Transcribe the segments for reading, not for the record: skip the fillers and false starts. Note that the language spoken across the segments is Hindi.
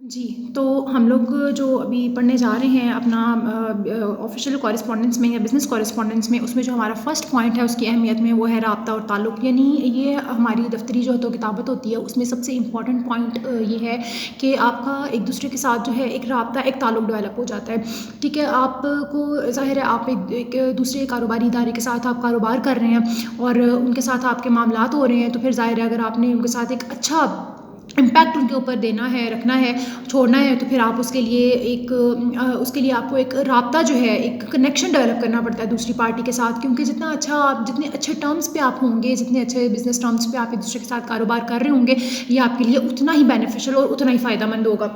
जी, तो हम लोग जो अभी पढ़ने जा रहे हैं अपना ऑफ़िशियल कॉरेस्पॉन्डेंस में या बिज़नेस कॉरेस्पॉन्डेंस में, उसमें जो हमारा फ़र्स्ट पॉइंट है उसकी अहमियत में, वो है राब्ता और ताल्लुक़। यानी ये हमारी दफ़्तरी जो तो किताबत होती है, उसमें सबसे इम्पॉर्टेंट पॉइंट ये है कि आपका एक-दूसरे के साथ जो है एक राब्ता, एक ताल्लुक़ डेवलप हो जाता है। ठीक है? आपको ज़ाहिर है आप एक एक दूसरे कारोबारी इदारे के साथ आप कारोबार कर रहे हैं और उनके साथ आपके मामलात हो रहे हैं, तो फिर ज़ाहिर है अगर आपने उनके साथ एक अच्छा इम्पैक्ट उनके ऊपर देना है, रखना है, छोड़ना है, तो फिर आप उसके लिए उसके लिए आपको एक राब्ता जो है, एक कनेक्शन डेवलप करना पड़ता है दूसरी पार्टी के साथ, क्योंकि जितने अच्छे टर्म्स पे आप होंगे, जितने अच्छे बिज़नेस टर्म्स पे आप एक-दूसरे के साथ कारोबार कर रहे होंगे, ये आपके लिए उतना ही बेनिफिशियल और उतना ही फ़ायदेमंद होगा।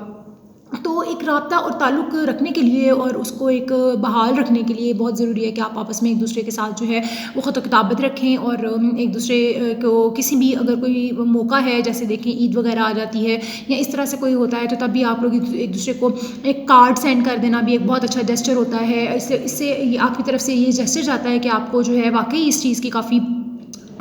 तो एक राब्ता और ताल्लुक़ रखने के लिए और उसको एक बहाल रखने के लिए बहुत ज़रूरी है कि आप आपस में एक-दूसरे के साथ जो है वो ख़ुत-ओ-किताबत रखें और एक-दूसरे को किसी भी अगर कोई मौका है, जैसे देखें ईद वग़ैरह आ जाती है या इस तरह से कोई होता है, तो तब भी आप लोग एक-दूसरे को एक कार्ड सेंड कर देना भी एक बहुत अच्छा जेस्चर होता है। इससे इससे ये आपकी तरफ से ये जेस्चर जाता है कि आपको जो है वाक़ई इस चीज़ की काफ़ी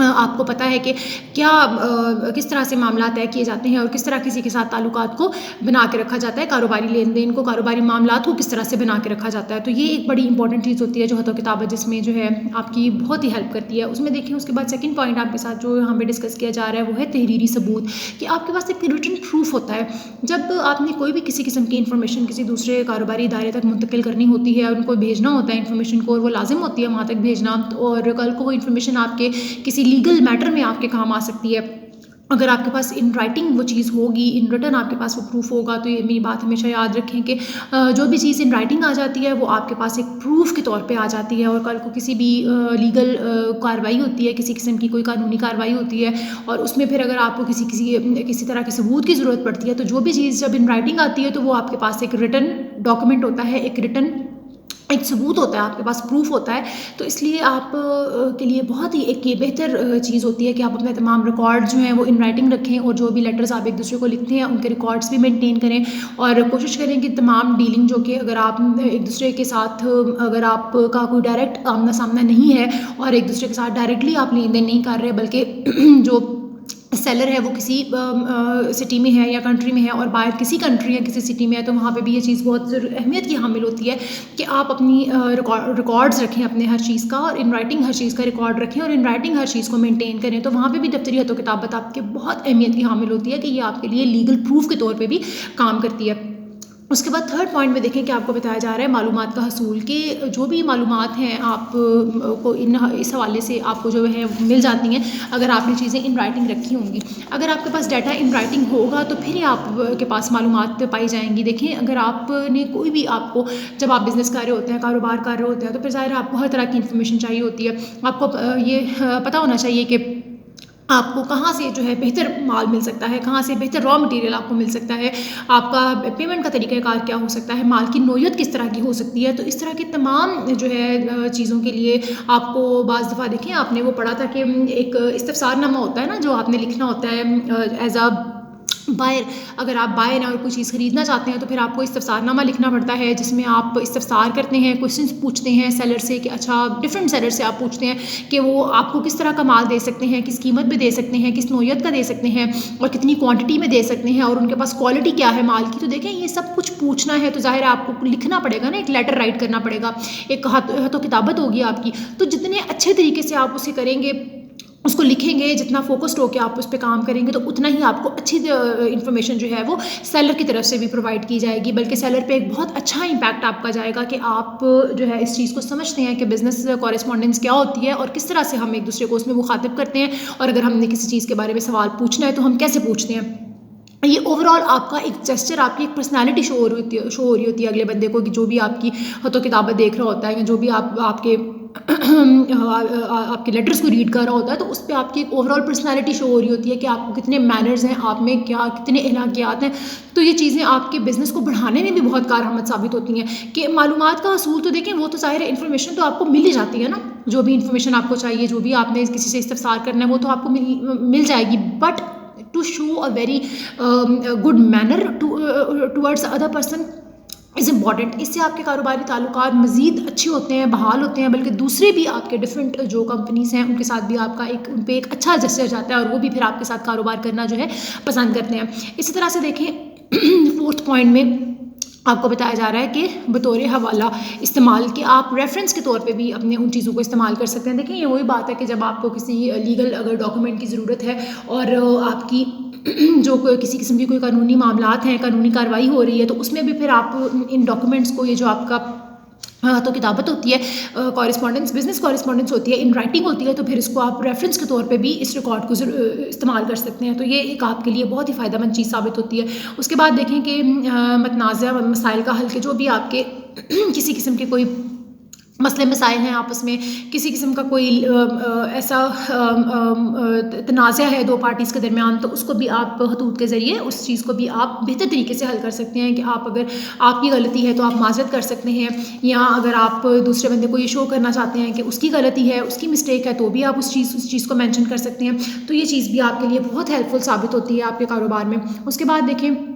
आपको पता है कि किस तरह से मामला तय किए जाते हैं और किस तरह किसी के साथ ताल्लुकात को बना के रखा जाता है, कारोबारी लेन-देन को, कारोबारी मामलात को किस तरह से बना के रखा जाता है। तो ये एक बड़ी इंपॉर्टेंट चीज़ होती है जो हतो-किताबत जिसमें जो है आपकी बहुत ही हेल्प करती है। उसमें देखिए उसके बाद सेकंड पॉइंट आपके साथ जो यहाँ पे डिस्कस किया जा रहा है वो है तहरीरी सबूत, कि आपके पास एक रिटन प्रूफ होता है। जब आपने कोई भी किसी किस्म की इन्फॉर्मेशन किसी दूसरे कारोबारी इदारे तक मुंतकिल करनी होती है, उनको भेजना होता है इन्फॉर्मेशन को, और वो लाज़िम होती है वहाँ तक भेजना, और कल को वो इन्फॉर्मेशन आपके किसी लीगल मैटर में आपके काम आ सकती है। अगर आपके पास इन राइटिंग वो चीज़ होगी, इन रिटन आपके पास वो प्रूफ होगा, तो ये मेरी बात हमेशा याद रखें कि जो भी चीज़ इन राइटिंग आ जाती है वो आपके पास एक प्रूफ के तौर पे आ जाती है, और कल को किसी भी लीगल कार्रवाई होती है, किसी किस्म की कोई कानूनी कार्रवाई होती है, और उसमें फिर अगर आपको किसी तरह के सबूत की ज़रूरत पड़ती है, तो जो भी चीज़ जब इन राइटिंग आती है तो वो आपके पास एक रिटन डॉक्यूमेंट होता है, एक रिटन एक सबूत होता है, आपके पास प्रूफ होता है। तो इसलिए आप के लिए बहुत ही एक ये बेहतर चीज़ होती है कि आप अपने तमाम रिकॉर्ड जो हैं वो इन राइटिंग रखें, और जो भी लेटर्स आप एक-दूसरे को लिखते हैं उनके रिकॉर्ड्स भी मेंटेन करें, और कोशिश करें कि तमाम डीलिंग जो कि अगर आप एक-दूसरे के साथ अगर आपका कोई डायरेक्ट आमना-सामना नहीं है और एक-दूसरे के साथ डायरेक्टली आप लेन-देन नहीं कर रहे, बल्कि जो सेलर है वो किसी सिटी में है या कंट्री में है और बायर किसी कंट्री या किसी सिटी में है, तो वहाँ पे भी ये चीज़ बहुत अहमियत की हामिल होती है कि आप अपनी रिकॉर्ड्स रखें अपने हर चीज़ का, और इन राइटिंग हर चीज़ का रिकॉर्ड रखें, और इन राइटिंग हर चीज़ को मेंटेन करें। तो वहाँ पे भी दफ्तरी हतो-किताबत आपके बहुत अहमियत की हामिल होती है कि ये आपके लिए लीगल प्रूफ के तौर पे भी काम करती है। उसके बाद थर्ड पॉइंट में देखें कि आपको बताया जा रहा है मालूमात का हसूल, कि जो भी मालूमात हैं आप को इस हवाले से आपको जो है मिल जाती हैं अगर आपने चीज़ें इन राइटिंग रखी होंगी। अगर आपके पास डाटा इन राइटिंग होगा तो फिर ही आपके पास मालूमात पाई जाएंगी। देखें, अगर आपने कोई भी आपको जब आप बिज़नेस कर रहे होते हैं, कारोबार कर रहे होते हैं, तो फिर ज़ाहिर है आपको हर तरह की इन्फॉर्मेशन चाहिए होती है। आपको ये पता होना चाहिए कि आपको कहाँ से जो है बेहतर माल मिल सकता है, कहाँ से बेहतर रॉ मटेरियल आपको मिल सकता है, आपका पेमेंट का तरीक़ाकार क्या हो सकता है, माल की नोयत किस तरह की हो सकती है। तो इस तरह की तमाम जो है चीज़ों के लिए आपको बाज़ दफ़ा देखें आपने वो पढ़ा था कि एक इस्तफ़सारनामा होता है ना, जो आपने लिखना होता है एज़ अ बायर। अगर आप बायर हैं और कोई चीज़ ख़रीदना चाहते हैं तो फिर आपको इस्तफ़सारनामा लिखना पड़ता है, जिसमें आप इस्तफ़सार करते हैं, क्वेश्चंस पूछते हैं सेलर से कि अच्छा, डिफरेंट सेलर से आप पूछते हैं कि वो आपको किस तरह का माल दे सकते हैं, किस कीमत पे दे सकते हैं, किस नोयत का दे सकते हैं और कितनी क्वांटिटी में दे सकते हैं, और उनके पास क्वालिटी क्या है माल की। तो देखें, ये सब कुछ पूछना है तो ज़ाहिर है आपको लिखना पड़ेगा ना, एक लेटर राइट करना पड़ेगा, एक हतो-किताबत होगी आपकी। तो जितने अच्छे तरीके से आप उसे करेंगे, उसको लिखेंगे, जितना फ़ोकस्ड होकर आप उस पे काम करेंगे, तो उतना ही आपको अच्छी इन्फॉर्मेशन जो है वो सेलर की तरफ से भी प्रोवाइड की जाएगी, बल्कि सेलर पे एक बहुत अच्छा इम्पैक्ट आपका जाएगा कि आप जो है इस चीज़ को समझते हैं कि बिज़नेस कॉरेस्पॉन्डेंस क्या होती है और किस तरह से हम एक दूसरे को उसमें मुखातिब करते हैं, और अगर हमने किसी चीज़ के बारे में सवाल पूछना है तो हम कैसे पूछते हैं। ये ओवरऑल आपका एक जेस्चर, आपकी एक पर्सनैलिटी शो हो रही होती है अगले बंदे को, कि जो भी आपकी हतो-किताबत देख रहा होता है या जो भी आपके आपके लेटर्स को रीड कर रहा होता है, तो उस पे आपकी एक ओवरऑल पर्सनैलिटी शो हो रही होती है कि आपको कितने मैनर्स हैं, आप में क्या कितने अखलाकियात हैं। तो ये चीज़ें आपके बिज़नेस को बढ़ाने में भी बहुत कारआमद साबित होती हैं। कि मालूमात का असूल तो देखें, वो तो ज़ाहिर है इन्फॉर्मेशन तो आपको मिल ही जाती है ना, जो भी इन्फॉर्मेशन आपको चाहिए, जो भी आपने किसी से इस्तफ़सार करना है, वो तो आपको मिल जाएगी, but to show a very good manner towards other person is important. इससे आपके कारोबारी ताल्लुकात मज़ीद अच्छे होते हैं, बहाल होते हैं, बल्कि दूसरे भी आपके डिफरेंट जो कंपनीज़ हैं उनके साथ भी आपका उन पे एक अच्छा जेस्चर जाता है, और वो भी फिर आपके साथ कारोबार करना जो है पसंद करते हैं। इसी तरह से देखें, 4th पॉइंट में आपको बताया जा रहा है कि बतौर हवाला इस्तेमाल कि आप रेफरेंस के तौर पे भी अपने उन चीज़ों को इस्तेमाल कर सकते हैं। देखिए ये वही बात है कि जब आपको किसी लीगल अगर डॉक्यूमेंट की ज़रूरत है और आपकी जो कोई किसी किस्म की कोई कानूनी मामलात हैं, कानूनी कार्रवाई हो रही है, तो उसमें भी फिर आप इन डॉक्यूमेंट्स को, ये जो आपका तो किताबत होती है, कॉरेस्पॉन्डेंस, बिजनेस कॉरेस्पॉन्डेंस होती है, इन राइटिंग होती है, तो फिर इसको आप रेफरेंस के तौर पे भी इस रिकॉर्ड को इस्तेमाल कर सकते हैं। तो ये एक आपके लिए बहुत ही फ़ायदेमंद चीज़ साबित होती है। उसके बाद देखें कि मतनाज़ा मसाइल का हल के जो भी आपके किसी किस्म के कोई मसले मसाइल हैं, आपस में किसी किस्म का कोई ऐसा तनाज़ा है दो पार्टीज़ के दरमियान, तो उसको भी आप हतूत के ज़रिए उस चीज़ को भी आप बेहतर तरीके से हल कर सकते हैं। कि आप अगर आपकी गलती है तो आप माज़रत कर सकते हैं, या अगर आप दूसरे बंदे को ये शो करना चाहते हैं कि उसकी गलती है, उसकी मिस्टेक है, तो भी आप उस चीज़ को मेंशन कर सकते हैं। तो ये चीज़ भी आपके लिए बहुत हेल्पफुल साबित होती है आपके कारोबार में। उसके बाद देखें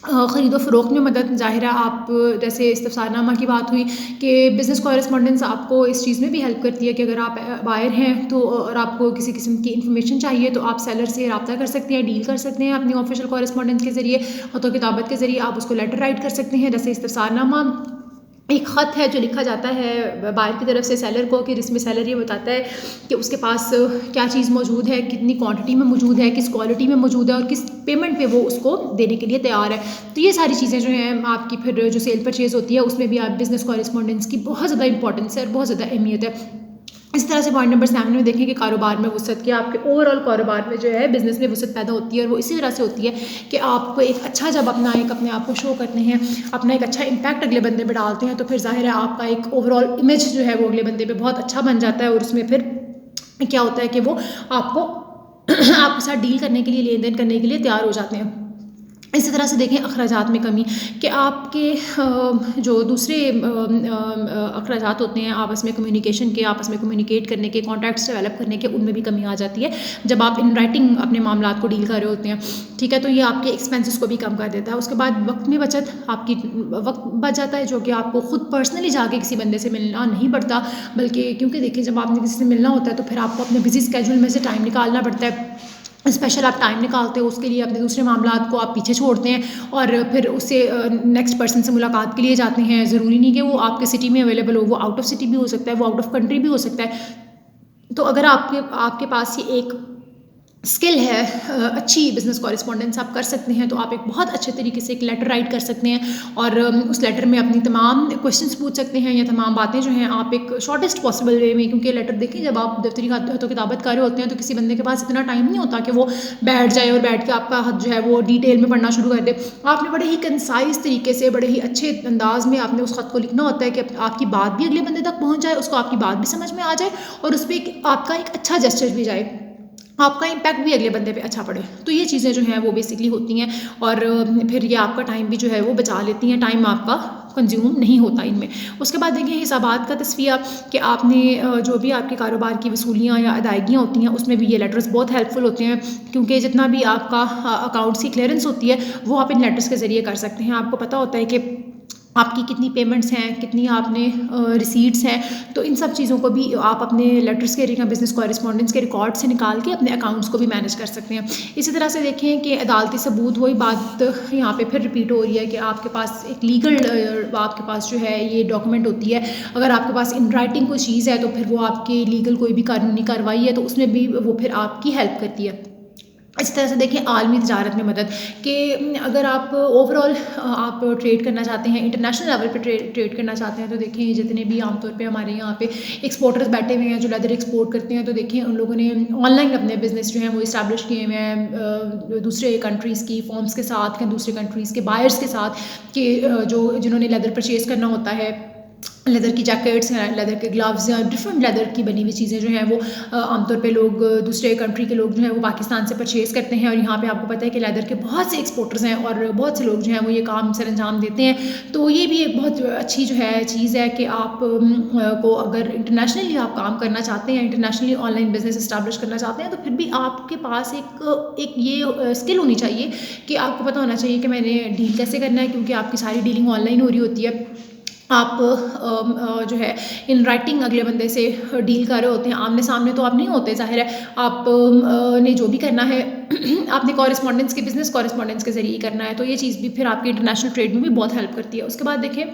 ख़रीदो फ़रोख्त में मदद, ज़ाहिर है आप जैसे इस्तफ़सारनामा की बात हुई कि बिज़नेस कॉरेस्पॉन्डेंस आपको इस चीज़ में भी हेल्प करती है कि अगर आप बायर हैं तो और आपको किसी किस्म की इन्फॉर्मेशन चाहिए तो आप सेलर से रब्ता कर सकते हैं, डील कर सकते हैं अपनी ऑफिशियल कॉरेस्पॉन्डेंस के ज़रिए, तो किताबत के ज़रिए आप उसको लेटर राइट कर सकते हैं। जैसे इस्तफ़सारनामा एक ख़त है जो लिखा जाता है बायर की तरफ से सेलर को, कि जिसमें सेलर ये बताता है कि उसके पास क्या चीज़ मौजूद है, कितनी क्वांटिटी में मौजूद है, किस क्वालिटी में मौजूद है और किस पेमेंट पे वो उसको देने के लिए तैयार है। तो ये सारी चीज़ें जो हैं आपकी फिर जो सेल परचेज़ होती है उसमें भी आप बिज़नेस कॉरेस्पॉन्डेंस की बहुत ज़्यादा इंपॉर्टेंस है और बहुत ज़्यादा अहमियत है। इस तरह से पॉइंट नंबर 7 में देखें कि कारोबार में वसअत, कि आपके ओवरऑल कारोबार में जो है बिज़नेस में वसअत पैदा होती है, और वो इसी तरह से होती है कि आपको एक अच्छा, जब अपने आप को शो करते हैं, अपना एक अच्छा इम्पैक्ट अगले बंदे पे डालते हैं, तो फिर ज़ाहिर है आपका एक ओवरऑल इमेज जो है वो अगले बंदे पे बहुत अच्छा बन जाता है, और उसमें फिर क्या होता है कि वो आपको आपके साथ डील करने के लिए, लेन देन करने के लिए तैयार हो जाते हैं। इसी तरह से देखें अखराजात में कमी, कि आपके जो दूसरे अखराजात होते हैं आपस में कम्युनिकेशन के, आपस में कम्युनिकेट करने के, कॉन्टैक्ट्स डेवलप करने के, उनमें भी कमी आ जाती है जब आप इन राइटिंग अपने मामलात को डील कर रहे होते हैं। ठीक है, तो ये आपके एक्सपेंसेस को भी कम कर देता है। उसके बाद वक्त में बचत, आपकी वक्त बच जाता है, जो कि आपको खुद पर्सनली जाके किसी बंदे से मिलना नहीं पड़ता, बल्कि क्योंकि देखिए जब आपने किसी से मिलना होता है तो फिर आपको अपने बिजी स्केड्यूल में से टाइम निकालना पड़ता है, स्पेशल आप टाइम निकालते हो उसके लिए, अपने दूसरे मामलात को आप पीछे छोड़ते हैं और फिर उससे नेक्स्ट पर्सन से मुलाकात के लिए जाते हैं। ज़रूरी नहीं कि वो आपके सिटी में अवेलेबल हो, वो आउट ऑफ सिटी भी हो सकता है, वो आउट ऑफ कंट्री भी हो सकता है। तो अगर आपके पास ये एक स्किल है, अच्छी बिज़नेस कॉरेस्पॉन्डेंस आप कर सकते हैं, तो आप एक बहुत अच्छे तरीके से एक लेटर राइट कर सकते हैं और उस लेटर में अपनी तमाम क्वेश्चंस पूछ सकते हैं, या तमाम बातें जो हैं आप एक शॉर्टेस्ट पॉसिबल वे में, क्योंकि लेटर देखिए जब आप दफ्तरी तो किताबत कर रहे होते हैं तो किसी बंदे के पास इतना टाइम नहीं होता कि वो बैठ जाए और बैठ के आपका खत जो है वो डिटेल में पढ़ना शुरू कर दे। आपने बड़े ही कंसाइज तरीके से, बड़े ही अच्छे अंदाज में आपने उस खत को लिखना होता है कि आपकी बात भी अगले बंदे तक पहुँच जाए, उसको आपकी बात भी समझ में आ जाए और उस पर आपका एक अच्छा जेस्चर भी जाए, आपका इम्पैक्ट भी अगले बंदे पे अच्छा पड़े। तो ये चीज़ें जो हैं वो बेसिकली होती हैं और फिर ये आपका टाइम भी जो है वो बचा लेती हैं, टाइम आपका कंज्यूम नहीं होता इनमें। उसके बाद देखिए हिसाबात का तस्वीया, कि आपने जो भी आपके कारोबार की वसूलियाँ या अदायगियाँ होती हैं उसमें भी ये लेटर्स बहुत हेल्पफुल होते हैं, क्योंकि जितना भी आपका अकाउंट्स की क्लियरेंस होती है वो आप इन लेटर्स के ज़रिए कर सकते हैं। आपको पता होता है कि आपकी कितनी पेमेंट्स हैं, कितनी आपने रिसीट्स हैं, तो इन सब चीज़ों को भी आप अपने लेटर्स के या बिज़नेस कॉरेस्पॉन्डेंस के रिकॉर्ड से निकाल के अपने अकाउंट्स को भी मैनेज कर सकते हैं। इसी तरह से देखें कि अदालती सबूत, वही बात यहाँ पे फिर रिपीट हो रही है कि आपके पास एक लीगल आपके पास जो है ये डॉक्यूमेंट होती है, अगर आपके पास इन राइटिंग कोई चीज़ है तो फिर वो आपके लीगल कोई भी कानूनी कार्रवाई है तो उसमें भी वो फिर आपकी हेल्प करती है। इस तरह से देखें आलमी तजारत में मदद, कि अगर आप ओवरऑल आप ट्रेड करना चाहते हैं, इंटरनेशनल लेवल पे ट्रेड करना चाहते हैं, तो देखें जितने भी आमतौर पे हमारे यहाँ पे एक्सपोर्टर्स बैठे हुए हैं जो लेदर एक्सपोर्ट करते हैं, तो देखें उन लोगों ने ऑनलाइन अपने बिजनेस जो हैं वो इस्टेब्लिश किए हुए हैं दूसरे कंट्रीज़ की फॉर्म्स के साथ, या दूसरे कंट्रीज़ के बायर्स के साथ, कि जिन्होंने लेदर परचेज़ करना होता है, लेदर की जैकेट्स हैं, लेदर के ग्लव्स हैं, डिफरेंट लेदर की बनी हुई चीज़ें जो हैं वो आमतौर पे लोग दूसरे कंट्री के लोग जो हैं वो पाकिस्तान से परचेज़ करते हैं, और यहाँ पे आपको पता है कि लेदर के बहुत से एक्सपोर्टर्स हैं और बहुत से लोग जो हैं वो ये काम सर अंजाम देते हैं। तो ये भी एक बहुत अच्छी जो है चीज़ है कि आप को अगर इंटरनेशनली आप काम करना चाहते हैं, इंटरनेशनली ऑनलाइन बिजनेस इस्टेब्लिश करना चाहते हैं, तो फिर भी आपके पास एक ये स्किल होनी चाहिए कि आपको पता होना चाहिए कि मैंने डील कैसे करना है, क्योंकि आपकी सारी डीलिंग ऑनलाइन हो रही होती है। आप जो है इन राइटिंग अगले बंदे से डील कर रहे होते हैं, आमने सामने तो आप नहीं होते, ज़ाहिर है आप ने जो भी करना है आपने कॉरेस्पॉन्डेंस के बिज़नेस कॉरेस्पॉन्डेंस के ज़रिए करना है, तो ये चीज़ भी फिर आपके इंटरनेशनल ट्रेड में भी बहुत हेल्प करती है। उसके बाद देखें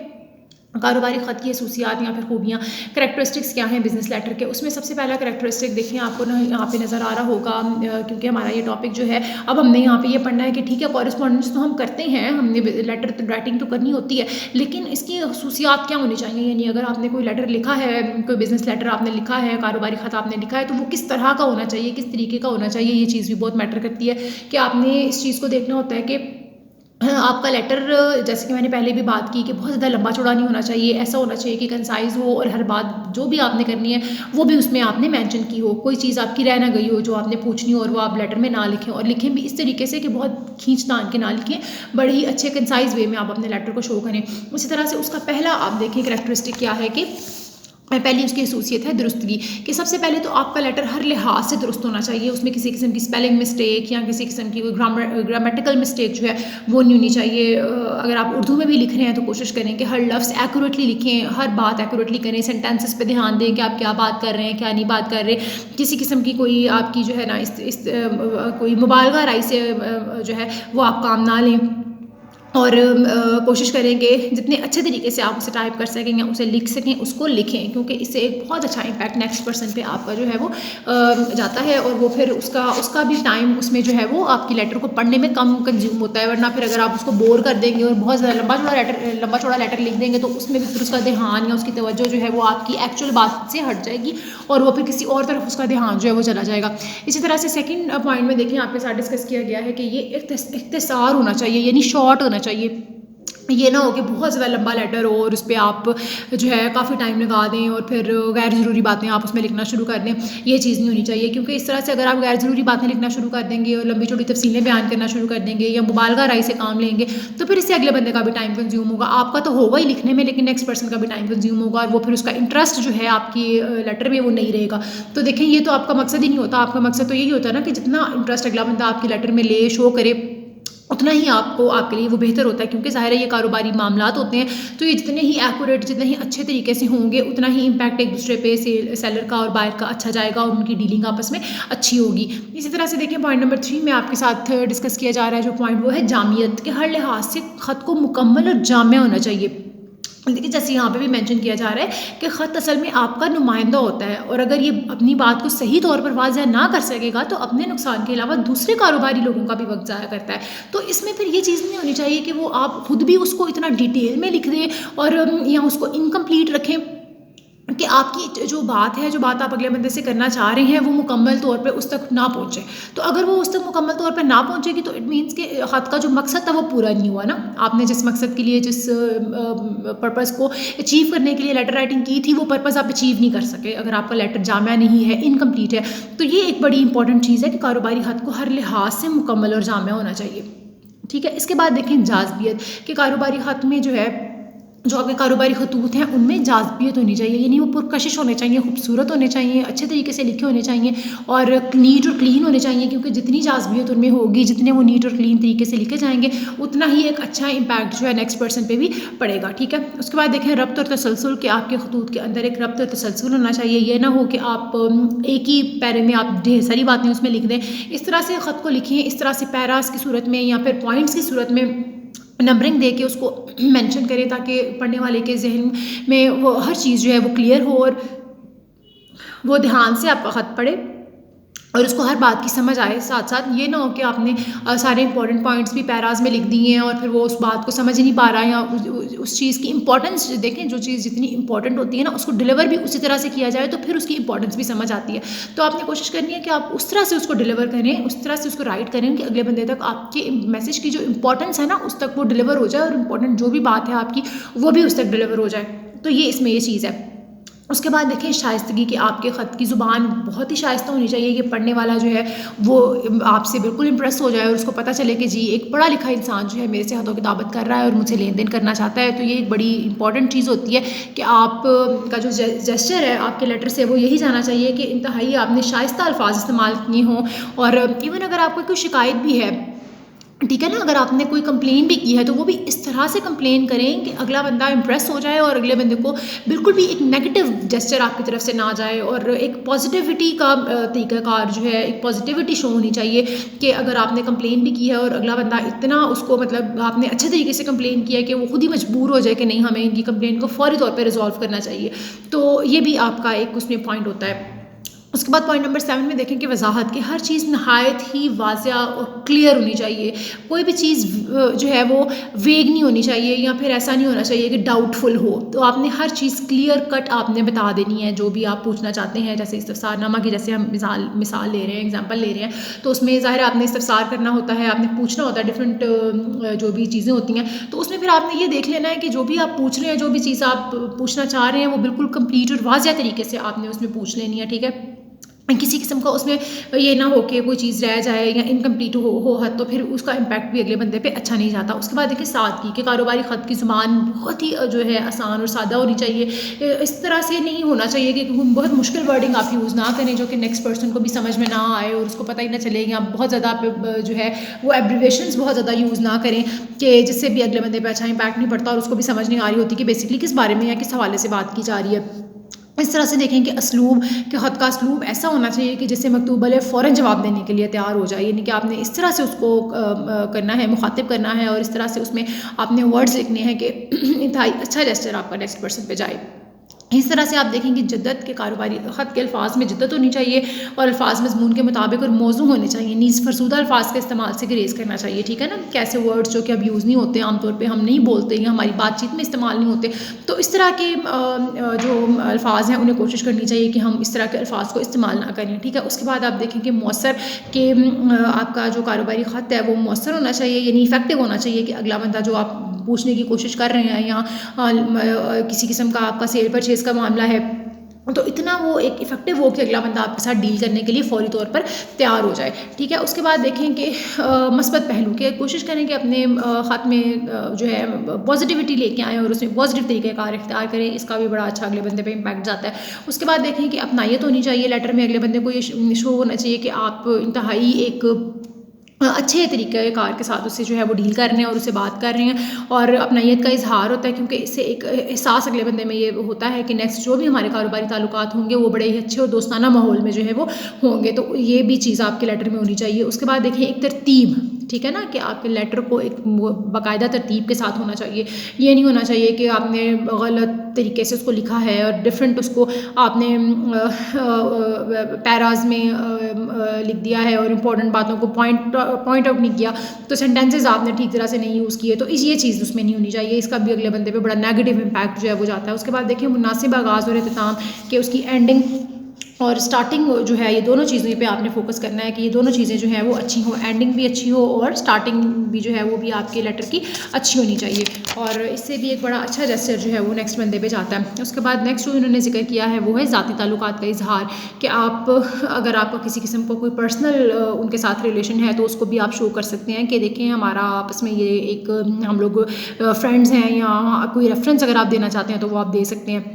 कारोबारी ख़त की खसूसियात या फिर खूबियाँ, करैक्टरिस्टिक्स क्या हैं बिज़नेस लेटर के। उसमें सबसे पहला करैक्टरिस्टिक देखिए आपको ना यहाँ पे नज़र आ रहा होगा, क्योंकि हमारा ये टॉपिक जो है अब हमने यहाँ पे ये पढ़ना है कि ठीक है कॉरेस्पॉन्डेंस तो हम करते हैं, हमने लेटर राइटिंग तो करनी होती है, लेकिन इसकी खसूसियात क्या होनी चाहिए। यानी अगर आपने कोई लेटर लिखा है, कोई बिज़नेस लेटर आपने लिखा है, कारोबारी ख़त आपने लिखा है, तो वो किस तरह का होना चाहिए, किस तरीके का होना चाहिए, ये चीज़ भी बहुत मैटर करती है कि आपने इस चीज़ को देखना होता है कि आपका लेटर, जैसे कि मैंने पहले भी बात की कि बहुत ज़्यादा लंबा चौड़ा नहीं होना चाहिए, ऐसा होना चाहिए कि कंसाइज़ हो और हर बात जो भी आपने करनी है वो भी उसमें आपने मेंशन की हो, कोई चीज़ आपकी रह ना गई हो जो आपने पूछनी हो और वो आप लेटर में ना लिखें, और लिखें भी इस तरीके से कि बहुत खींच तान के ना लिखें, बड़े ही अच्छे कंसाइज़ वे में आप अपने लेटर को शो करें। उसी तरह से उसका पहला आप देखें करैक्टरिस्टिक क्या है कि पहली उसकी खसूसियत है दुरुस्तगी, कि सबसे पहले तो आपका लेटर हर लिहाज से दुरुस्त होना चाहिए, उसमें किसी किस्म की स्पेलिंग मिस्टेक या किसी किस्म की कोई ग्रामेटिकल मिस्टेक जो है वो नहीं होनी चाहिए। अगर आप उर्दू में भी लिख रहे हैं तो कोशिश करें कि हर लफ्ज़ एक्यूरेटली लिखें, हर बात एक्यूरेटली करें, सेंटेंसेस पे ध्यान दें कि आप क्या बात कर रहे हैं क्या नहीं बात कर रहे, किसी किस्म की कोई आपकी जो है ना कोई मुबालगा राय से जो है वो आप काम ना लें, और कोशिश करें कि जितने अच्छे तरीके से आप उसे टाइप कर सकें या उसे लिख सकें उसको लिखें, क्योंकि इससे एक बहुत अच्छा इम्पैक्ट नेक्स्ट पर्सन पे आपका जो है वो जाता है, और वो फिर उसका भी टाइम उसमें जो है वो आपकी लेटर को पढ़ने में कम कंज्यूम होता है। वरना फिर अगर आप उसको बोर कर देंगे और बहुत ज़्यादा लंबा चौड़ा लेटर लिख देंगे तो उसमें भी फिर उसका ध्यान या उसकी तवज्जो जो है वो आपकी एक्चुअल बात से हट जाएगी और वो फिर किसी और तरफ उसका ध्यान जो है वो चला जाएगा। इसी तरह से सेकेंड पॉइंट में देखें आपके साथ डिस्कस किया गया है कि ये इख्तिसार होना चाहिए, यानी शॉर्ट होना चाहिए। ये ना हो कि बहुत ज़्यादा लंबा लेटर हो और उस पर आप जो है काफ़ी टाइम लगा दें और फिर गैर ज़रूरी बातें आप उसमें लिखना शुरू कर दें, ये चीज़ नहीं होनी चाहिए। क्योंकि इस तरह से अगर आप गैर ज़रूरी बातें लिखना शुरू कर देंगे और लंबी चौड़ी तफसीलें बयान करना शुरू कर देंगे या मुबालगा राय से काम लेंगे, तो फिर इससे अगले बंदे का भी टाइम कंज्यूम होगा, आपका तो होगा ही लिखने में, लेकिन नेक्स्ट पर्सन का भी टाइम कंज्यूम होगा और वो फिर उसका इंटरेस्ट जो है आपकी लेटर में वो नहीं रहेगा। तो देखें ये तो आपका मकसद ही नहीं होता, आपका मकसद तो यही होता है ना कि जितना इंटरेस्ट अगला बंदा आपकी लेटर में ले शो करे उतना ही आपके लिए वो बेहतर होता है। क्योंकि ज़ाहिर है ये कारोबारी मामलात होते हैं, तो ये जितने ही एक्यूरेट जितने ही अच्छे तरीके से होंगे उतना ही इम्पैक्ट एक दूसरे पे सेलर का और बायर का अच्छा जाएगा और उनकी डीलिंग आपस में अच्छी होगी। इसी तरह से देखें पॉइंट नंबर 3 में आपके साथ डिस्कस किया जा रहा है जो पॉइंट वो है जामियत, के हर लिहाज से ख़त को मुकम्मल और जामिया होना चाहिए। देखिए जैसे यहाँ पे भी मेंशन किया जा रहा है कि ख़त असल में आपका नुमाइंदा होता है, और अगर ये अपनी बात को सही तौर पर वाज़ह ना कर सकेगा तो अपने नुकसान के अलावा दूसरे कारोबारी लोगों का भी वक्त ज़ाया करता है। तो इसमें फिर ये चीज़ नहीं होनी चाहिए कि वो आप खुद भी उसको इतना डिटेल में लिख दें और या उसको इनकम्प्लीट रखें कि आपकी जो बात आप अगले बंदे से करना चाह रहे हैं वो मुकम्मल तौर पे उस तक ना पहुँचे। तो अगर वो उस तक मुकम्मल तौर पे ना पहुँचेगी तो इट मीन्स कि ख़त का जो मकसद था वो पूरा नहीं हुआ ना। आपने जिस मकसद के लिए जिस पर्पज़ को अचीव करने के लिए लेटर राइटिंग की थी वो पर्पज़ आप अचीव नहीं कर सके अगर आपका लेटर जामिया नहीं है, इनकम्प्लीट है। तो ये एक बड़ी इंपॉर्टेंट चीज़ है कि कारोबारी ख़त को हर लिहाज से मुकम्मल और जामिया होना चाहिए। ठीक है, इसके बाद देखें जाज़बियत, कि कारोबारी ख़त में जो है जो आपके कारोबारी खतूत हैं उनमें जाज़बियत होनी चाहिए, यानी वो पुरकशिश होने चाहिए, खूबसूरत होने चाहिए, अच्छे तरीके से लिखे होने चाहिए और नीट और क्लीन होने चाहिए। क्योंकि जितनी जाज़बियत उनमें होगी, जितने वो नीट और क्लीन तरीके से लिखे जाएंगे उतना ही एक अच्छा इम्पैक्ट जो है नेक्स्ट पर्सन पे भी पड़ेगा। ठीक है, उसके बाद देखें रब्त और तसलसल, के आपके खतूत के अंदर एक रब्त और तसलसल होना चाहिए। ये ना हो कि आप एक ही पैरे में आप ढेर सारी बातें उसमें लिख दें। इस तरह से ख़त को लिखें, इस तरह से पैरास की सूरत में या फिर पॉइंट्स की सूरत में नंबरिंग दे के उसको मेंशन करें ताकि पढ़ने वाले के जहन में वो हर चीज़ जो है वो क्लियर हो और वो ध्यान से आपका ख़त पढ़े और उसको हर बात की समझ आए। साथ साथ ये ना हो कि आपने सारे इंपॉर्टेंट पॉइंट्स भी पैराज में लिख दिए हैं और फिर वो उस बात को समझ ही नहीं पा रहा है या उस चीज़ की इंपॉर्टेंस देखें, जो चीज़ जितनी इंपॉर्टेंट होती है ना उसको डिलीवर भी उसी तरह से किया जाए तो फिर उसकी इंपॉर्टेंस भी समझ आती है। तो आपने कोशिश करनी है कि आप उस तरह से उसको डिलीवर करें, उस तरह से उसको राइट करें कि अगले बंदे तक आपके मैसेज की जो इंपॉर्टेंस है ना उस तक वो डिलीवर हो जाए और इंपॉर्टेंट जो भी बात है आपकी वो भी उस तक डिलीवर हो जाए। तो ये इसमें ये चीज़ है। उसके बाद देखें शाइस्तगी, कि आपके ख़त की ज़ुबान बहुत ही शाइस्ता होनी चाहिए कि पढ़ने वाला जो है वो आपसे बिल्कुल इम्प्रेस हो जाए और उसको पता चले कि जी एक पढ़ा लिखा इंसान जो है मेरे से हदों किताबत कर रहा है और मुझसे लेन देन करना चाहता है। तो ये एक बड़ी इंपॉर्टेंट चीज़ होती है कि आप का जो जेस्चर है आपके लेटर से वो यही जाना चाहिए कि इंतहाई आपने शाइस्ता अल्फाज इस्तेमाल किए हों। और इवन अगर आपको कोई शिकायत भी है ठीक है ना। अगर आपने कोई कंप्लेन भी की है तो वो भी इस तरह से कंप्लेन करें कि अगला बंदा इम्प्रेस हो जाए और अगले बंदे को बिल्कुल भी एक नेगेटिव जेस्चर आपकी तरफ से ना जाए, और एक पॉजिटिविटी का तरीक़ाकार जो है, एक पॉजिटिविटी शो होनी चाहिए कि अगर आपने कंप्लेन भी की है और अगला बंदा इतना उसको मतलब आपने अच्छे तरीके से कंप्लेन किया है कि वो खुद ही मजबूर हो जाए कि नहीं, हमें इनकी कंप्लेन को फौरी तौर पर रिजॉल्व करना चाहिए। तो ये भी आपका एक उसमें पॉइंट होता है। उसके बाद पॉइंट नंबर 7 में देखें कि वजाहत की हर चीज़ नहायत ही वाज़िया और क्लियर होनी चाहिए। कोई भी चीज़ जो है वो वेग नहीं होनी चाहिए, या फिर ऐसा नहीं होना चाहिए कि डाउटफुल हो। तो आपने हर चीज़ क्लियर कट आपने बता देनी है, जो भी आप पूछना चाहते हैं। जैसे इस्तफसारनामा की जैसे हम मिसाल ले रहे हैं, एग्जाम्पल ले रहे हैं, तो उसमें ज़ाहिर है आपने इस्तफसार करना होता है, आपने पूछना होता है डिफरेंट जो भी चीज़ें होती हैं। तो उसमें फिर आपने ये देख लेना है कि जो भी आप पूछ रहे हैं, जो भी चीज़ आप पूछना चाह रहे हैं, वो बिल्कुल कंप्लीट और वाज़िया तरीके से आपने उसमें पूछ लेनी है। ठीक है, किसी किस्म का उसमें ये ना हो कि कोई चीज़ रह जाए या इनकम्प्लीट हो हद, तो फिर उसका इम्पैक्ट भी अगले बंदे पे अच्छा नहीं जाता। उसके बाद देखिए सादगी कि कारोबारी ख़त की ज़ुबान बहुत ही जो है आसान और सादा होनी चाहिए। इस तरह से नहीं होना चाहिए कि बहुत मुश्किल वर्डिंग आप यूज़ ना करें जो कि नेक्स्ट पर्सन को भी समझ में ना आए और उसको पता ही ना चले, या बहुत ज़्यादा जो है वो एब्रीवेशंस बहुत ज़्यादा यूज़ ना करें कि जिससे भी अगले बंदे पे अच्छा इम्पैक्ट नहीं पड़ता और उसको भी समझ नहीं आ रही होती कि बेसिकली किस बारे में या किस हवाले से बात की जा रही है। इस तरह से देखें कि असलूब कि ख़त का असलूब ऐसा होना चाहिए कि जिससे मकतूब वाले फ़ौरन जवाब देने के लिए तैयार हो जाए, यानी कि आपने इस तरह से उसको करना है, मुखातिब करना है, और इस तरह से उसमें आपने वर्ड्स लिखने हैं कि इंतहाई अच्छा जेस्चर आपका नेक्स्ट पर्सन पे जाए। इस तरह से आप देखेंगे जद्दत के कारोबारी ख़त के अल्फाज में जद्दत होनी चाहिए और अल्फाज मजमून के मुताबिक और मौजू होने चाहिए। नीज़ फरसूदा अल्फाज के इस्तेमाल से ग्रेज़ करना चाहिए। ठीक है ना, कैसे वर्ड्स जो कि अब यूज़ नहीं होते, आमतौर पे हम नहीं बोलते या हमारी बातचीत में इस्तेमाल नहीं होते, तो इस तरह के जो अल्फाज हैं उन्हें कोशिश करनी चाहिए कि हम इस तरह के अल्फाज को इस्तेमाल ना करें। ठीक है, उसके बाद आप देखें कि मौसर के आपका जो कारोबारी ख़त है वो मौसर होना चाहिए, यानी इफेक्टिव होना चाहिए कि अगला बंदा जो आप पूछने की कोशिश कर रहे हैं या किसी किस्म का आपका सेल परचेज़ का मामला है, तो इतना वो एक इफेक्टिव हो कि अगला बंदा आपके साथ डील करने के लिए फ़ौरी तौर पर तैयार हो जाए। ठीक है, उसके बाद देखें कि मस्बत पहलू के कोशिश करें कि अपने ख़त में जो है पॉजिटिविटी लेके आएँ और उसमें पॉजिटिव तरीके कार इख्तियार करें। इसका भी बड़ा अच्छा अगले बंदे पे इम्पैक्ट जाता है। उसके बाद देखें कि अपनायत होनी चाहिए लेटर में, अगले बंदे को ये शो होना चाहिए कि आप इंतहाई एक अच्छे तरीके कार के साथ उससे जो है वो डील कर रहे हैं और उससे बात कर रहे हैं, और अपनायत का इजहार होता है, क्योंकि इससे एक एहसास अगले बंदे में ये होता है कि नेक्स्ट जो भी हमारे कारोबारी ताल्लुकात होंगे वो बड़े ही अच्छे और दोस्ताना माहौल में जो है वो होंगे। तो ये भी चीज़ आपके लेटर में होनी चाहिए। उसके बाद देखिए एक तरतीब, ठीक है ना, कि आपके लेटर को एक बाकायदा तरतीब के साथ होना चाहिए। ये नहीं होना चाहिए कि आपने गलत तरीके से उसको लिखा है और डिफरेंट उसको आपने पैराज में लिख दिया है और इम्पोर्टेंट बातों को पॉइंट आउट नहीं किया, तो सेंटेंसेस आपने ठीक तरह से नहीं यूज़ किए, तो ये चीज़ उसमें नहीं होनी चाहिए। इसका भी अगले बंदे पे बड़ा नेगेटिव इम्पैक्ट जो है वो जाता है। उसके बाद देखिए मुनासिब आगाज़ और इख्तिताम कि उसकी एंडिंग और स्टार्टिंग जो है ये दोनों चीज़ें पे आपने फोकस करना है कि ये दोनों चीज़ें जो हैं वो अच्छी हो, एंडिंग भी अच्छी हो और स्टार्टिंग भी जो है वो भी आपके लेटर की अच्छी होनी चाहिए, और इससे भी एक बड़ा अच्छा जेस्चर जो है वो नेक्स्ट बंदे पे जाता है। उसके बाद नेक्स्ट जो इन्होंने जिक्र किया है वो है ज़ाती ताल्लुकात का इजहार, कि आप अगर आपका किसी किस्म का कोई पर्सनल उनके साथ रिलेशन है तो उसको भी आप शो कर सकते हैं कि देखें हमारा आपस में ये एक हम लोग फ्रेंड्स हैं, या कोई रेफरेंस अगर आप देना चाहते हैं तो वो आप दे सकते हैं।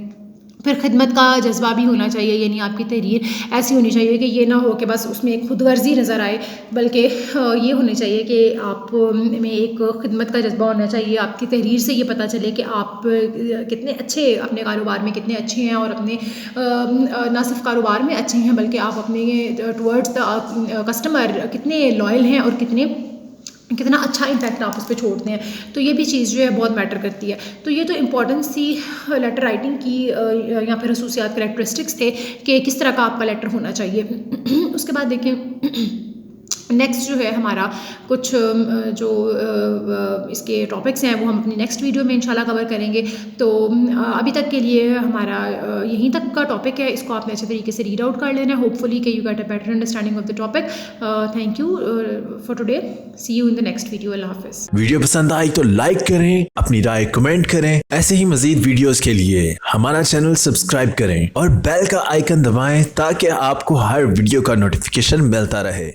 फिर खिदमत का जज्बा भी होना चाहिए, यानी आपकी तहरीर ऐसी होनी चाहिए कि ये ना हो कि बस उसमें एक खुदगर्जी नज़र आए, बल्कि ये होनी चाहिए कि आप में एक खिदमत का जज्बा होना चाहिए। आपकी तहरीर से ये पता चले कि आप कितने अच्छे अपने कारोबार में कितने अच्छे हैं, और अपने ना सिर्फ कारोबार में अच्छे हैं बल्कि आप अपने टुवर्ड्स द कस्टमर कितने लॉयल हैं और कितना अच्छा इम्पैक्ट आप उस पर छोड़ते हैं। तो ये भी चीज़ जो है बहुत मैटर करती है। तो ये तो इम्पोर्टेंस थी लेटर राइटिंग की या फिर खसूसियात करैक्टरिस्टिक्स थे कि किस तरह का आपका लेटर होना चाहिए। उसके बाद देखें नेक्स्ट जो है हमारा कुछ जो इसके टॉपिक्स हैं वो हम अपनी नेक्स्ट वीडियो में इंशाल्लाह कवर करेंगे। तो अभी तक के लिए हमारा यहीं तक का टॉपिक है, इसको आपने अच्छे तरीके से रीड आउट कर लेना है, होपफुली कि you get a better understanding of the topic. Thank you for today, see you in the next video. अल्लाह हाफिज़। वीडियो पसंद आई तो लाइक करें, अपनी राय कमेंट करें। ऐसे ही मजीद वीडियोस के लिए हमारा चैनल सब्सक्राइब करें और बेल का आइकन दबाएं ताकि आपको हर वीडियो का नोटिफिकेशन मिलता रहे।